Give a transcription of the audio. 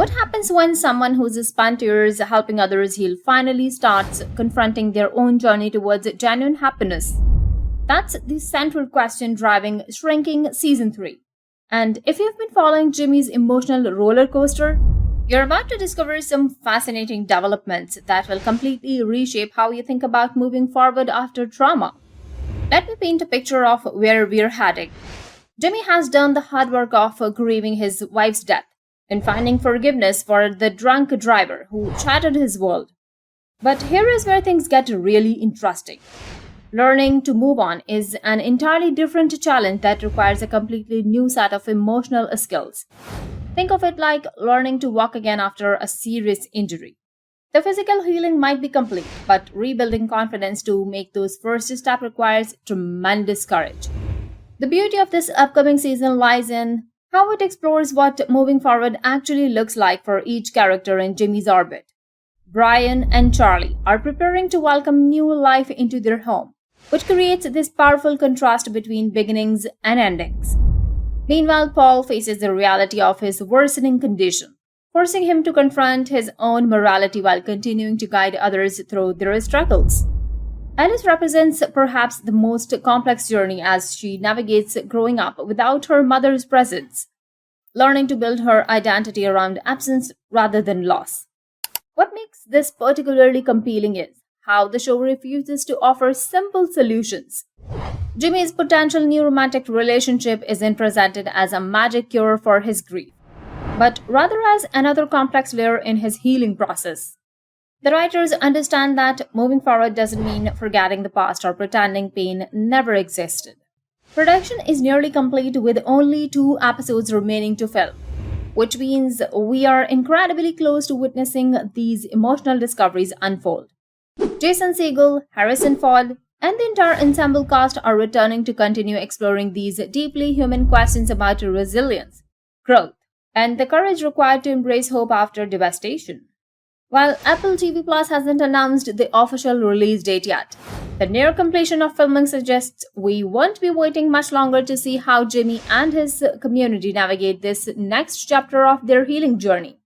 What happens when someone who's spent years helping others heal finally starts confronting their own journey towards genuine happiness? That's the central question driving Shrinking Season 3. And if you've been following Jimmy's emotional roller coaster, you're about to discover some fascinating developments that will completely reshape how you think about moving forward after trauma. Let me paint a picture of where we're heading. Jimmy has done the hard work of grieving his wife's death and finding forgiveness for the drunk driver who shattered his world. But here is where things get really interesting. Learning to move on is an entirely different challenge that requires a completely new set of emotional skills. Think of it like learning to walk again after a serious injury. The physical healing might be complete, but rebuilding confidence to make those first steps requires tremendous courage. The beauty of this upcoming season lies in how it explores what moving forward actually looks like for each character in Jimmy's orbit. Brian and Charlie are preparing to welcome new life into their home, which creates this powerful contrast between beginnings and endings. Meanwhile, Paul faces the reality of his worsening condition, forcing him to confront his own morality while continuing to guide others through their struggles. Alice represents perhaps the most complex journey as she navigates growing up without her mother's presence, learning to build her identity around absence rather than loss. What makes this particularly compelling is how the show refuses to offer simple solutions. Jimmy's potential new romantic relationship isn't presented as a magic cure for his grief, but rather as another complex layer in his healing process. The writers understand that moving forward doesn't mean forgetting the past or pretending pain never existed. Production is nearly complete with only 2 episodes remaining to film, which means we are incredibly close to witnessing these emotional discoveries unfold. Jason Segel, Harrison Ford, and the entire ensemble cast are returning to continue exploring these deeply human questions about resilience, growth, and the courage required to embrace hope after devastation. While Apple TV Plus hasn't announced the official release date yet, the near completion of filming suggests we won't be waiting much longer to see how Jimmy and his community navigate this next chapter of their healing journey.